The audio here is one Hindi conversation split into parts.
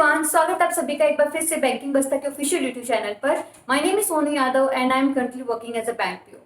एवरीवन, स्वागत आप सभी का एक बार फिर से बैंकिंग बस्ता के ऑफिशियल यूट्यूब चैनल पर। My name is Sonu Yadav and I am currently working as a bank PO.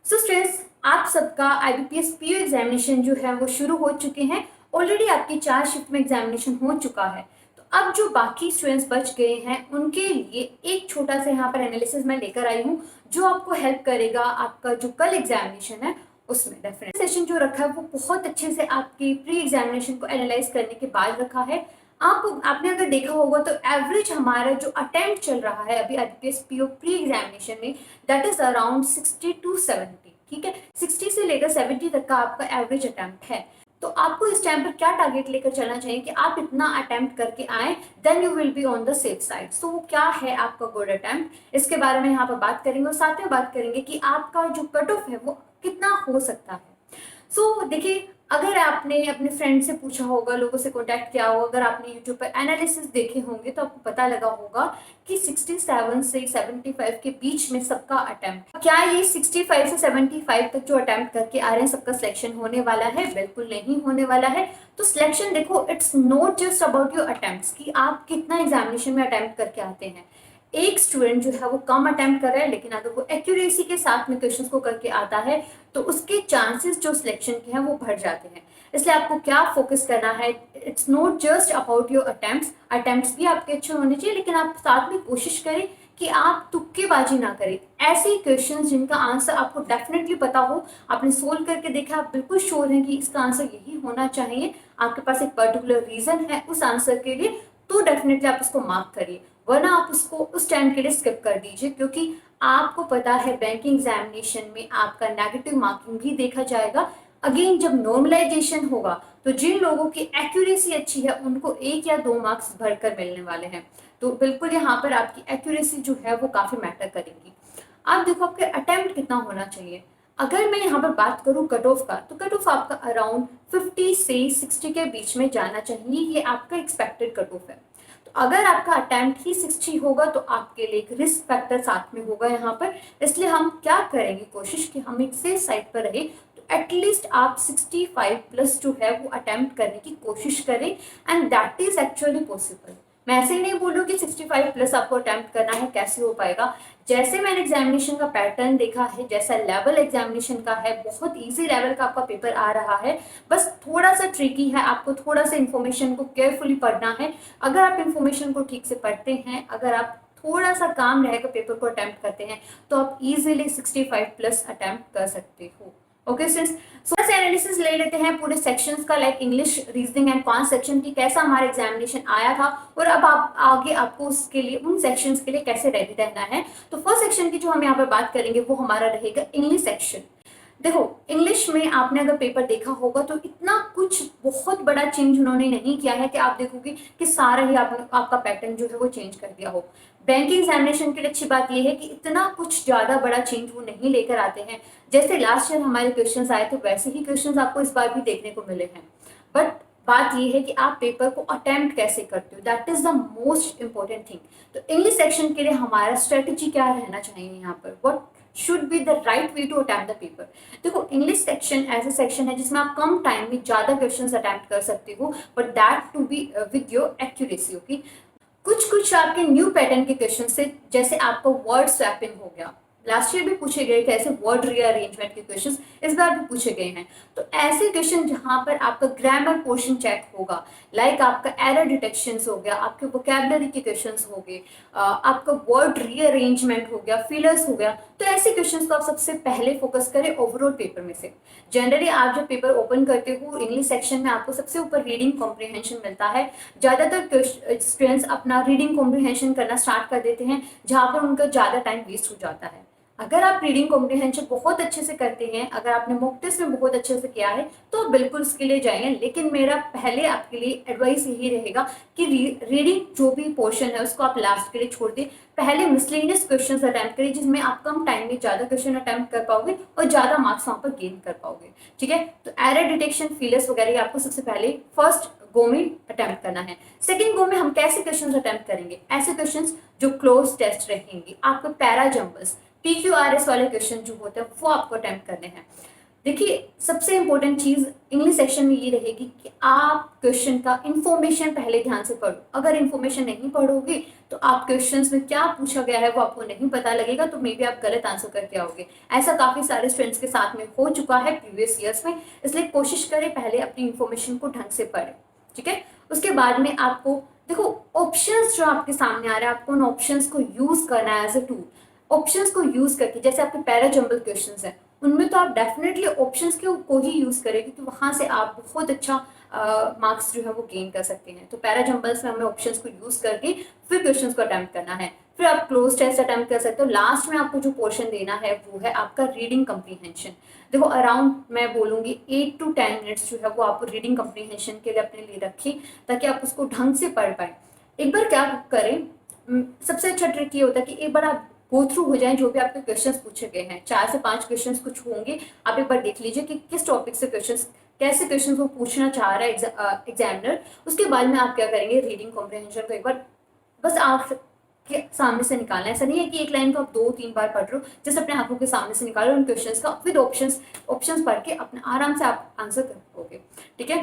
So students, आप सबका आईबीपीएस पीओ एग्जामिनेशन जो है वो शुरू हो चुके हैं। ऑलरेडी आपकी 4 शिफ्ट में एग्जामिनेशन हो चुका है। तो अब जो बाकी स्टूडेंट्स बच गए हैं उनके लिए एक छोटा सा यहाँ पर एनालिसिस मैं लेकर आई हूँ जो आपको हेल्प करेगा आपका जो कल एग्जामिनेशन है उसमें। डेफिनेट सेशन जो रखा है वो बहुत अच्छे से आपके प्री एग्जामिनेशन को एनालाइज करने के बाद रखा है। आपने अगर देखा होगा तो एवरेज हमारा जो अटेम्प्ट चल रहा है अभी आईबीपीएस पीओ प्री एग्जामिनेशन में, दैट इज अराउंड 60 to 70। ठीक है, 60 से लेकर 70 तक का आपका एवरेज अटेम्प्ट है। तो आपको इस टाइम पर क्या टारगेट लेकर चलना चाहिए कि आप इतना अटेम्प्ट करके आए, then you will be on the safe side. So वो क्या है आपका गुड अटेम्प्ट, इसके बारे में यहाँ पर बात करेंगे और साथ में बात करेंगे कि आपका जो कट ऑफ है वो कितना हो सकता है। सो देखिए, अगर आपने अपने फ्रेंड से पूछा होगा, लोगों से कांटेक्ट किया होगा, अगर आपने यूट्यूब पर एनालिसिस देखे होंगे तो आपको पता लगा होगा कि 67 से 75 के बीच में सबका अटेम्प्ट। क्या ये 65 से 75 तक जो अटेम्प्ट करके आ रहे हैं सबका सिलेक्शन होने वाला है? बिल्कुल नहीं होने वाला है। तो सिलेक्शन देखो, it's not just about your attempts कि आप कितना एग्जामिनेशन में अटेम्प्ट करके आते हैं। एक स्टूडेंट जो है वो कम अटेम्प्ट कर रहा है, लेकिन अगर वो एक्यूरेसी के साथ में क्वेश्चंस को करके आता है तो उसके चांसेस जो सिलेक्शन के हैं वो बढ़ जाते हैं। इसलिए आपको क्या फोकस करना है, it's not just about your attempts भी आपके अच्छे होने चाहिए, लेकिन आप साथ में कोशिश करें कि आप तुक्केबाजी ना करें। ऐसे क्वेश्चंस जिनका आंसर आपको डेफिनेटली पता हो, आपने सोल्व करके देखा, आप बिल्कुल श्योर हैं कि इसका आंसर यही होना चाहिए, आपके पास एक पर्टिकुलर रीजन है उस आंसर के लिए, तो डेफिनेटली आप उसको मार्क करिए। वरना आप उसको उस टाइम के लिए स्किप कर दीजिए, क्योंकि आपको पता है बैंकिंग एग्जामिनेशन में आपका नेगेटिव मार्किंग भी देखा जाएगा। अगेन जब नॉर्मलाइजेशन होगा तो जिन लोगों की एक्यूरेसी अच्छी है उनको 1 या 2 मार्क्स भरकर मिलने वाले हैं। तो बिल्कुल यहाँ पर आपकी एक्यूरेसी जो है वो काफी मैटर करेगी। आप देखो आपके अटेम्प्ट कितना होना चाहिए। अगर मैं यहाँ पर बात करूँ कट ऑफ का, तो कट ऑफ आपका अराउंड 50 से 60 के बीच में जाना चाहिए, ये आपका एक्सपेक्टेड कट ऑफ है। तो अगर आपका अटेम्प्ट ही 60 होगा तो आपके लिए एक रिस्क फैक्टर साथ में होगा यहाँ पर। इसलिए हम क्या करेंगे, कोशिश कि हम एक सेफ साइड पर रहे, तो एटलीस्ट आप 65 प्लस जो है वो अटेम्प्ट करने की कोशिश करें, and that is actually possible. मैं ऐसे ही नहीं बोल रही हूँ कि 65 प्लस आपको अटेम्प्ट करना है, कैसे हो पाएगा। जैसे मैंने एग्जामिनेशन का पैटर्न देखा है, जैसा लेवल एग्जामिनेशन का है, बहुत इजी लेवल का आपका पेपर आ रहा है, बस थोड़ा सा ट्रिकी है, आपको थोड़ा सा इन्फॉर्मेशन को केयरफुली पढ़ना है। अगर आप इन्फॉर्मेशन को ठीक से पढ़ते हैं, अगर आप थोड़ा सा काम रहेगा पेपर को अटेम्प्ट करते हैं, तो आप इजीली 65 प्लस अटेम्प्ट कर सकते हो। ओके स्टूडेंट्स, सो ऐसे एनालिसिस ले लेते हैं पूरे सेक्शंस का, like English, reasoning and quant section की कैसा हमारा एग्जामिनेशन आया था, और अब आप आगे आपको उसके लिए उन सेक्शंस के लिए कैसे रेडी रहना है। तो फर्स्ट सेक्शन की जो हम यहाँ पर बात करेंगे वो हमारा रहेगा इंग्लिश सेक्शन। देखो, इंग्लिश में आपने अगर पेपर देखा होगा तो इतना कुछ बहुत बड़ा चेंज उन्होंने नहीं किया है कि आप देखोगे कि सारा ही आपका पैटर्न जो है वो चेंज कर दिया हो। बैंकिंग एग्जामिनेशन के लिए अच्छी बात यह है कि इतना कुछ ज्यादा बड़ा चेंज वो नहीं लेकर आते हैं। जैसे लास्ट ईयर हमारे क्वेश्चंस आए थे वैसे ही क्वेश्चंस आपको इस बार भी देखने को मिले हैं। बट बात यह है कि आप पेपर को अटेम्प्ट कैसे करते हो, that is the most important thing. तो इंग्लिश सेक्शन के लिए हमारा स्ट्रेटेजी क्या रहना चाहिए यहाँ पर, what should be the right way to attempt the paper. देखो, इंग्लिश सेक्शन ऐसा सेक्शन है जिसमें आप कम टाइम में ज्यादा क्वेश्चंस अटेम्प्ट कर सकते हो, but that to be with your accuracy. Okay, कुछ कुछ आपके न्यू पैटर्न के क्वेश्चन से, जैसे आपका वर्ड स्वैपिंग हो गया, लास्ट ईयर भी पूछे गए थे ऐसे वर्ड रीअरेंजमेंट के क्वेश्चंस, इस बार भी पूछे गए हैं। तो ऐसे क्वेश्चन जहां पर आपका ग्रामर पोर्शन चेक होगा, लाइक आपका एरर डिटेक्शन हो गया, आपके वोकैबुलरी के क्वेश्चंस हो गए, आपका वर्ड रीअरेंजमेंट हो गया, फिलर्स हो गया, तो ऐसे क्वेश्चंस को आप सबसे पहले फोकस करें ओवरऑल पेपर में से। जनरली आप जब पेपर ओपन करते हो इंग्लिश सेक्शन में आपको सबसे ऊपर रीडिंग कॉम्प्रिहेंशन मिलता है। ज्यादातर स्टूडेंट्स अपना रीडिंग कॉम्प्रिहेंशन करना स्टार्ट कर देते हैं, जहां पर उनका ज्यादा टाइम वेस्ट हो जाता है। अगर आप रीडिंग कॉम्प्रिहेंशन बहुत अच्छे से करते हैं, अगर आपने मॉक टेस्ट में बहुत अच्छे से किया है, तो बिल्कुल उसके लिए जाइए। लेकिन मेरा पहले आपके लिए एडवाइस यही रहेगा कि रीडिंग जो भी पोर्शन है उसको आप लास्ट के लिए छोड़ दें। पहले मिसलेनियस क्वेश्चंस अटेम्प्ट करिए, जिसमें आप कम टाइम में ज्यादा क्वेश्चन अटेम्प्ट कर पाओगे और ज्यादा मार्क्स वहां पर गेन कर पाओगे। ठीक है, तो एरर डिटेक्शन, फीलर्स वगैरह आपको सबसे पहले फर्स्ट गो में अटेम्प्ट करना है। सेकंड गो में हम कैसे क्वेश्चंस अटेम्प्ट करेंगे, ऐसे क्वेश्चंस जो क्लोज टेस्ट रहेंगे, आपके पैरा जंबल्स, PQRS वाले क्वेश्चन जो होते हैं वो आपको अटेम्प्ट करने हैं। देखिए, सबसे इम्पोर्टेंट चीज़ इंग्लिश सेक्शन में ये रहेगी कि आप क्वेश्चन का इन्फॉर्मेशन पहले ध्यान से पढ़ो। अगर इन्फॉर्मेशन नहीं पढ़ोगे तो आप क्वेश्चंस में क्या पूछा गया है वो आपको नहीं पता लगेगा, तो मे बी आप गलत आंसर करके आओगे। ऐसा काफ़ी सारे स्टूडेंट्स के साथ में हो चुका है प्रीवियस ईयर्स में। इसलिए कोशिश करें पहले अपनी इन्फॉर्मेशन को ढंग से पढ़ें, ठीक है। उसके बाद में आपको देखो, ऑप्शंस जो आपके सामने आ रहे हैं, आपको उन ऑप्शंस को यूज करना है एज अ टूल। ऑप्शंस को यूज करके, जैसे आपके पैरा जंबल क्वेश्चंस हैं, उनमें तो आप डेफिनेटली ऑप्शंस को ही यूज करें, क्योंकि वहां से आप बहुत अच्छा मार्क्स जो है वो गेन कर सकते हैं। तो पैरा जंबल्स में हमें ऑप्शंस को यूज करके फिर क्वेश्चंस को अटेम्प्ट करना है। फिर आप क्लोज टेस्ट अटेम्प्ट कर सकते हो। लास्ट में आपको जो पोर्शन देना है वो है आपका रीडिंग कम्प्रीहेंशन। देखो, अराउंड मैं बोलूंगी 8 to 10 मिनट्स जो है वो आप रीडिंग कम्प्रीहेंशन के लिए अपने लिए रखें, ताकि आप उसको ढंग से पढ़ पाए। एक बार क्या करें, सबसे अच्छा ट्रिक ये होता है कि एक बार आप गो थ्रू हो जाएं जो भी आपके क्वेश्चंस पूछे गए हैं। 4 से 5 क्वेश्चंस कुछ होंगे, आप एक बार देख लीजिए कि किस टॉपिक से क्वेश्चंस, कैसे क्वेश्चंस वो पूछना चाह रहा है एग्जामिनर। उसके बाद में आप क्या करेंगे, रीडिंग कॉम्प्रिहेंशन को एक बार बस आंख के सामने से निकालना है। ऐसा नहीं है कि एक लाइन को आप 2-3 बार पढ़ रहे हो, जैसे अपने आंखों के सामने से निकालो उन क्वेश्चंस का, विद ऑप्शंस पढ़ के अपने आराम से आप आंसर कर पाओगे, ठीक है।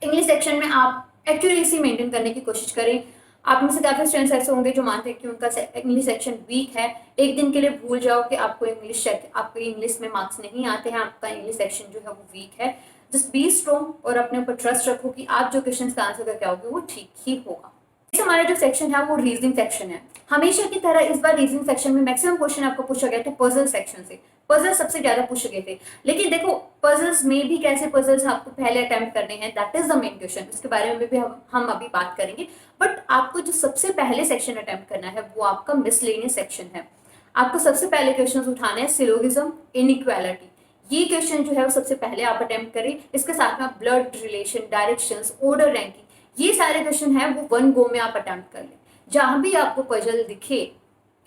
इंग्लिश सेक्शन में आप एक्यूरेसी मेंटेन करने की कोशिश करें। आप में से काफी स्टूडेंट्स ऐसे होंगे जो मानते हैं कि उनका इंग्लिश सेक्शन वीक है। एक दिन के लिए भूल जाओ कि आपको इंग्लिश में मार्क्स नहीं आते हैं, आपका इंग्लिश सेक्शन जो है वो वीक है। जस्ट बी स्ट्रॉन्ग और अपने ऊपर ट्रस्ट रखो कि आप जो क्वेश्चन का आंसर करके आओगे वो ठीक ही होगा। इस हमारा जो सेक्शन है वो रीजनिंग सेक्शन है। हमेशा की तरह इस बार रीजनिंग सेक्शन में मैक्सिमम क्वेश्चन आपको पूछा गया था पजल सेक्शन से। पजल सबसे ज्यादा पूछे गए थे। लेकिन देखो, पजल्स में भी कैसे पजल्स आपको पहले अटेम्प्ट करने हैं, that is the main question. उसके बारे में भी हम अभी बात करेंगे। बट आपको जो सबसे पहले सेक्शन अटेम्प्ट करना है वो आपका मिसलेनियस सेक्शन है। आपको सबसे पहले क्वेश्चन उठाने हैं सिलोगिज्म, इनइक्वालिटी। ये क्वेश्चन जो है वो सबसे पहले आप अटेम्प्ट करें। इसके साथ में blood relation, directions, order ranking, ये सारे क्वेश्चन है वो वन गो में आप अटेम्प्ट कर लें। जहां भी आपको पजल दिखे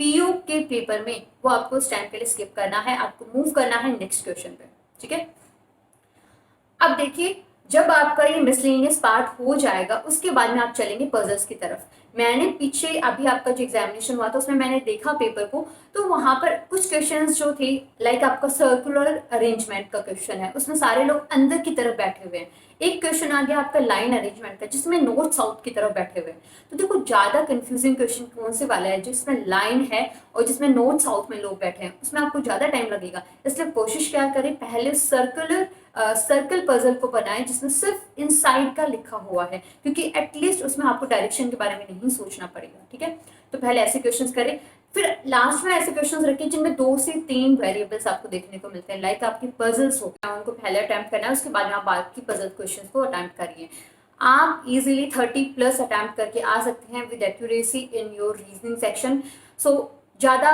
पीओ के पेपर में, वो आपको उस टाइम के लिए स्किप करना है, आपको मूव करना है नेक्स्ट क्वेश्चन पे, ठीक है। अब देखिए, जब आपका ये मिसलेनियस पार्ट हो जाएगा उसके बाद में आप चलेंगे पजल्स की तरफ। मैंने पीछे अभी आपका जो एग्जामिनेशन हुआ था उसमें मैंने देखा पेपर को, तो वहां पर कुछ क्वेश्चंस जो थे, लाइक आपका सर्कुलर अरेंजमेंट का क्वेश्चन है, उसमें सारे लोग अंदर की तरफ बैठे हुए हैं। एक क्वेश्चन आ गया आपका लाइन अरेंजमेंट का, जिसमें नॉर्थ साउथ की तरफ बैठे हुए हैं। तो देखो, ज्यादा कंफ्यूजिंग क्वेश्चन कौन से वाला है, जिसमें लाइन है और जिसमें नॉर्थ साउथ में लोग बैठे हैं, उसमें आपको ज्यादा टाइम लगेगा। इसलिए कोशिश क्या करें, पहले सर्कल पजल को बनाएं जिसमें सिर्फ इनसाइड का लिखा हुआ है, क्योंकि एटलीस्ट उसमें आपको डायरेक्शन के बारे में नहीं सोचना पड़ेगा, ठीक है। तो पहले ऐसे क्वेश्चंस करें, फिर लास्ट में ऐसे क्वेश्चंस रखें जिनमें 2 से 3 वेरिएबल्स आपको देखने को मिलते हैं, लाइक आपकी पजल्स हो गए, उनको पहले अटेम्प्ट करना है, उसके बाद में आप बाकी पजल क्वेश्चन को अटेम्प्ट करिए। आप इजिली 30+ अटेम्प्ट करके आ सकते हैं with accuracy in your reasoning section. So ज़्यादा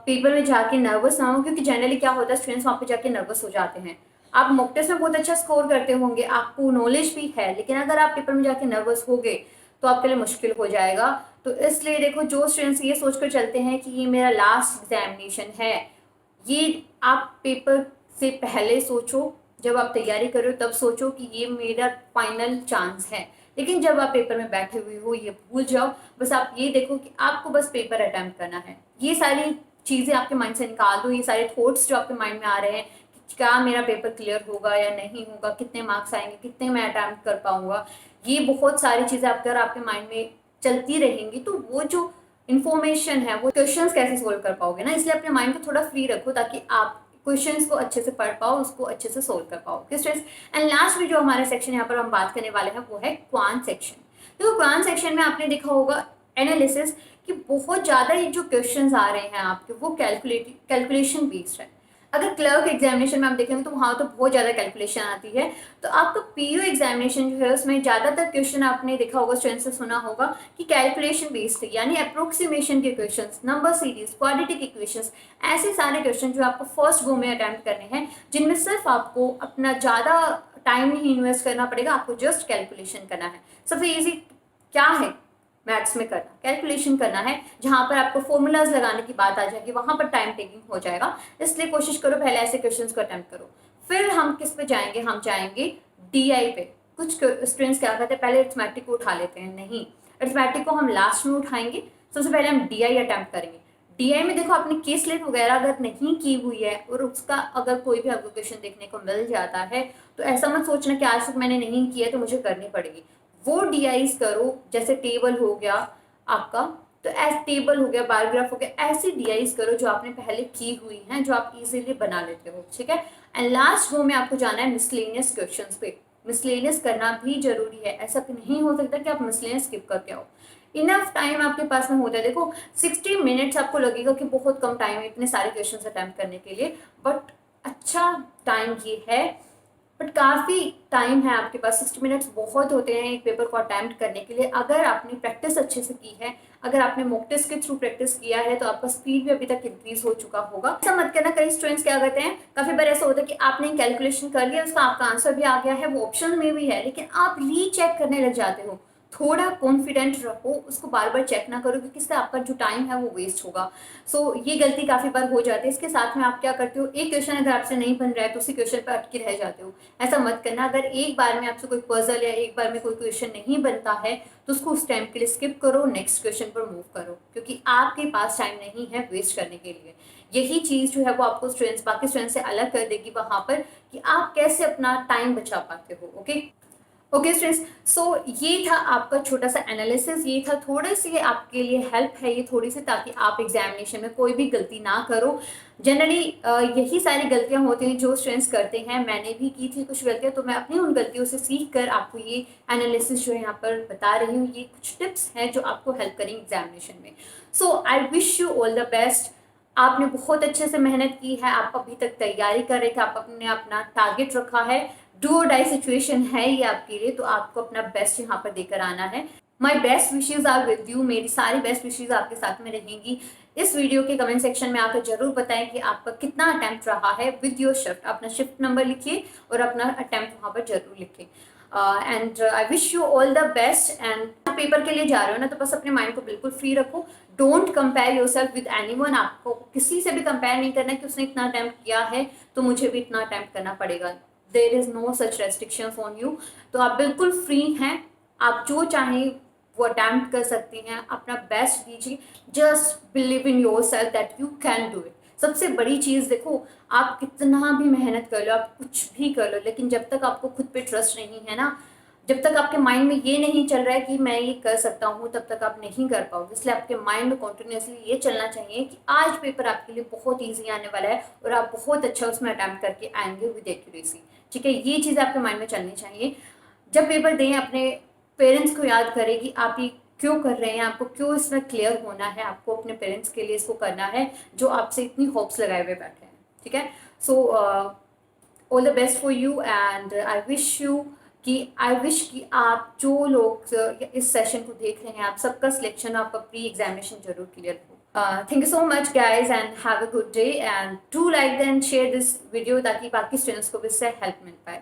पेपर में जाके नर्वस ना हो, क्योंकि जनरली क्या होता है, स्टूडेंट्स वहाँ पे जाके नर्वस हो जाते हैं। आप मॉक टेस्ट में बहुत अच्छा स्कोर करते होंगे, आपको नॉलेज भी है, लेकिन अगर आप पेपर में जाके नर्वस हो गए तो आपके लिए मुश्किल हो जाएगा। तो इसलिए देखो, जो स्टूडेंट्स ये सोचकर चलते हैं कि ये मेरा लास्ट एग्जामिनेशन है, ये आप पेपर से पहले सोचो, जब आप तैयारी करो तब सोचो कि ये मेरा फाइनल चांस है। लेकिन जब आप पेपर में बैठे हुए हो ये भूल जाओ। बस आप ये देखो कि आपको बस पेपर अटेम्प्ट करना है। ये सारी चीज़ें आपके माइंड से निकाल दो, ये सारे थॉट्स जो आपके माइंड में आ रहे हैं कि क्या मेरा पेपर क्लियर होगा या नहीं होगा, कितने मार्क्स आएंगे, कितने मैं अटेम्प्ट कर पाऊंगा, ये बहुत सारी चीज़ें अगर आपके माइंड में चलती रहेंगी तो वो जो इन्फॉर्मेशन है, वो क्वेश्चंस कैसे सोल्व कर पाओगे ना। इसलिए अपने माइंड को थोड़ा फ्री रखो ताकि आप क्वेश्चंस को अच्छे से पढ़ पाओ, उसको अच्छे से सोल्व कर पाओ। एंड लास्ट में जो हमारे सेक्शन यहाँ पर हम बात करने वाले हैं वो है क्वांट सेक्शन। तो क्वांट सेक्शन में आपने देखा होगा एनालिसिस कि बहुत ज़्यादा ये जो क्वेश्चंस आ रहे हैं आपके, वो कैलकुलेशन बेस्ड है। अगर क्लर्क एग्जामिनेशन में आप देखेंगे तो वहाँ तो बहुत ज़्यादा कैलकुलेशन आती है। तो आपका पीओ एग्जामिनेशन जो है उसमें ज़्यादातर क्वेश्चन आपने देखा होगा, स्टूडेंट से सुना होगा कि कैलकुलेशन बेस्ड है, यानी अप्रोक्सीमेशन के questions, number series, quadratic equations, ऐसे सारे क्वेश्चन जो आपको फर्स्ट गो में अटेम्प्ट करने हैं, जिनमें सिर्फ आपको अपना ज़्यादा टाइम नहीं इन्वेस्ट करना पड़ेगा, आपको जस्ट कैलकुलेशन करना है। सबसे ईजी क्या है मैथ्स में करना, कैलकुलेशन करना है। जहां पर आपको फॉर्मूलाज लगाने की बात आ जाएगी वहां पर टाइम टेकिंग हो जाएगा। इसलिए कोशिश करो पहले ऐसे क्वेश्चंस को अटेम्प्ट करो। फिर हम किस पे जाएंगे, हम जाएंगे डीआई पे। कुछ स्टूडेंट्स क्या करते हैं, पहले अरिथमेटिक को उठा लेते हैं, नहीं, अरिथमेटिक को हम लास्ट में उठाएंगे। सबसे पहले हम डीआई अटेम्प्ट करेंगे। DI में देखो आपने केस लेट वगैरह अगर नहीं की हुई है और उसका अगर कोई भी आपको क्वेश्चन देखने को मिल जाता है तो ऐसा मत सोचना कि आज तक मैंने नहीं किया तो मुझे करनी पड़ेगी। वो DIs करो, जैसे टेबल हो गया आपका, तो एस टेबल हो गया, बायोग्राफ हो गया, ऐसी DIs करो जो आपने पहले की हुई हैं, जो आप इजीली बना लेते हो, ठीक है। एंड लास्ट रो में आपको जाना है मिसलेनियस क्वेश्चंस पे। मिसलेनियस करना भी जरूरी है, ऐसा नहीं हो सकता कि आप मिसलेनियस स्किप करके आओ। इनफ टाइम आपके पास में होता है, देखो 60 मिनट्स आपको लगेगा कि बहुत कम टाइम है इतने सारे क्वेश्चंस अटेम्प्ट करने के लिए, बट अच्छा टाइम ये है, बट काफ़ी टाइम है आपके पास। 60 मिनट्स बहुत होते हैं एक पेपर को अटैम्प्ट करने के लिए, अगर आपने प्रैक्टिस अच्छे से की है, अगर आपने मॉक टेस्ट के थ्रू प्रैक्टिस किया है तो आपका स्पीड भी अभी तक इंक्रीज हो चुका होगा। ऐसा मत करना, कई स्टूडेंट्स क्या करते हैं, काफ़ी बार ऐसा होता है कि आपने कैलकुलेशन कर लिया, उसका आपका आंसर भी आ गया है, वो ऑप्शन में भी है, लेकिन आप रीचेक करने लग जाते हो। थोड़ा कॉन्फिडेंट रहो, उसको बार बार चेक ना करो, क्योंकि इससे आपका जो टाइम है वो वेस्ट होगा। सो ये गलती काफ़ी बार हो जाती है। इसके साथ में आप क्या करते हो, एक क्वेश्चन अगर आपसे नहीं बन रहा है तो उसी क्वेश्चन पर अटके रह जाते हो। ऐसा मत करना। अगर एक बार में आपसे कोई पजल या एक बार में कोई क्वेश्चन नहीं बनता है तो उसको उस टाइम के लिए स्किप करो, नेक्स्ट क्वेश्चन पर मूव करो, क्योंकि आपके पास टाइम नहीं है वेस्ट करने के लिए। यही चीज़ जो है वो आपको स्टूडेंट्स, बाकी स्टूडेंट्स से अलग कर देगी वहाँ पर, कि आप कैसे अपना टाइम बचा पाते हो। ओके स्टूडेंट्स, सो ये था आपका छोटा सा एनालिसिस, ये था थोड़ी सी आपके लिए हेल्प है ये थोड़ी सी, ताकि आप एग्जामिनेशन में कोई भी गलती ना करो। जनरली यही सारी गलतियां होती हैं जो स्टूडेंट्स करते हैं, मैंने भी की थी कुछ गलतियां, तो मैं अपनी उन गलतियों से सीख कर आपको ये एनालिसिस जो है यहाँ पर बता रही हूँ। ये कुछ टिप्स हैं जो आपको हेल्प करेंगे एग्जामिनेशन में। So I wish you all the best. आपने बहुत अच्छे से मेहनत की है, आप अभी तक तैयारी कर रहे थे, आप अपने अपना टारगेट रखा है, डू और डाई सिचुएशन है ये आपके लिए, तो आपको अपना बेस्ट यहाँ पर देकर आना है। My best wishes are with you, मेरी सारी बेस्ट विशेज आपके साथ में रहेंगी। इस वीडियो के कमेंट सेक्शन में आकर जरूर बताएं कि आपका कितना अटेम्प्ट रहा है विद योर शिफ्ट। अपना शिफ्ट नंबर लिखिए और अपना अटेम्प्ट वहाँ पर जरूर लिखिए। And I wish you all the best. And paper के लिए जा रहे हो ना, तो बस अपने माइंड को बिल्कुल फ्री रखो। Don't compare your self with anyone. आपको किसी से भी कंपेयर नहीं करना कि उसने इतना अटेम्प्ट किया है तो मुझे भी इतना अटेम्प्ट करना पड़ेगा। There is no such restrictions on you. तो आप बिल्कुल फ्री हैं, आप जो चाहें वो अटैम्प्ट कर सकती हैं, अपना बेस्ट दीजिए। Just believe in your self that you can do it. सबसे बड़ी चीज़ देखो, आप कितना भी मेहनत कर लो, आप कुछ भी कर लो, लेकिन जब तक आपको खुद पे ट्रस्ट नहीं है ना, जब तक आपके माइंड में ये नहीं चल रहा है कि मैं ये कर सकता हूँ, तब तक आप नहीं कर पाओगे। इसलिए आपके माइंड में कॉन्टिन्यूसली ये चलना चाहिए कि आज पेपर आपके लिए बहुत ईजी आने वाला है और आप बहुत अच्छा उसमें अटैम्प्ट करके आएंगे विद एक्यूरेसी। ठीक है, ये चीज़ आपके माइंड में चलनी चाहिए। जब पेपर दें अपने पेरेंट्स को याद करें कि आप ये क्यों कर रहे हैं, आपको क्यों इसमें क्लियर होना है, आपको अपने पेरेंट्स के लिए इसको करना है जो आपसे इतनी होप्स लगाए हुए बैठे हैं। ठीक है, so all the best for you. And I wish कि आप जो लोग इस सेशन को देख रहे हैं, आप सबका सिलेक्शन, आपका प्री एग्जामिनेशन जरूर क्लियर हो। Thank you so much guys and have a good day, and do like and share this video ताकि बाकी स्टूडेंट्स को भी इससे हेल्प मिल पाए।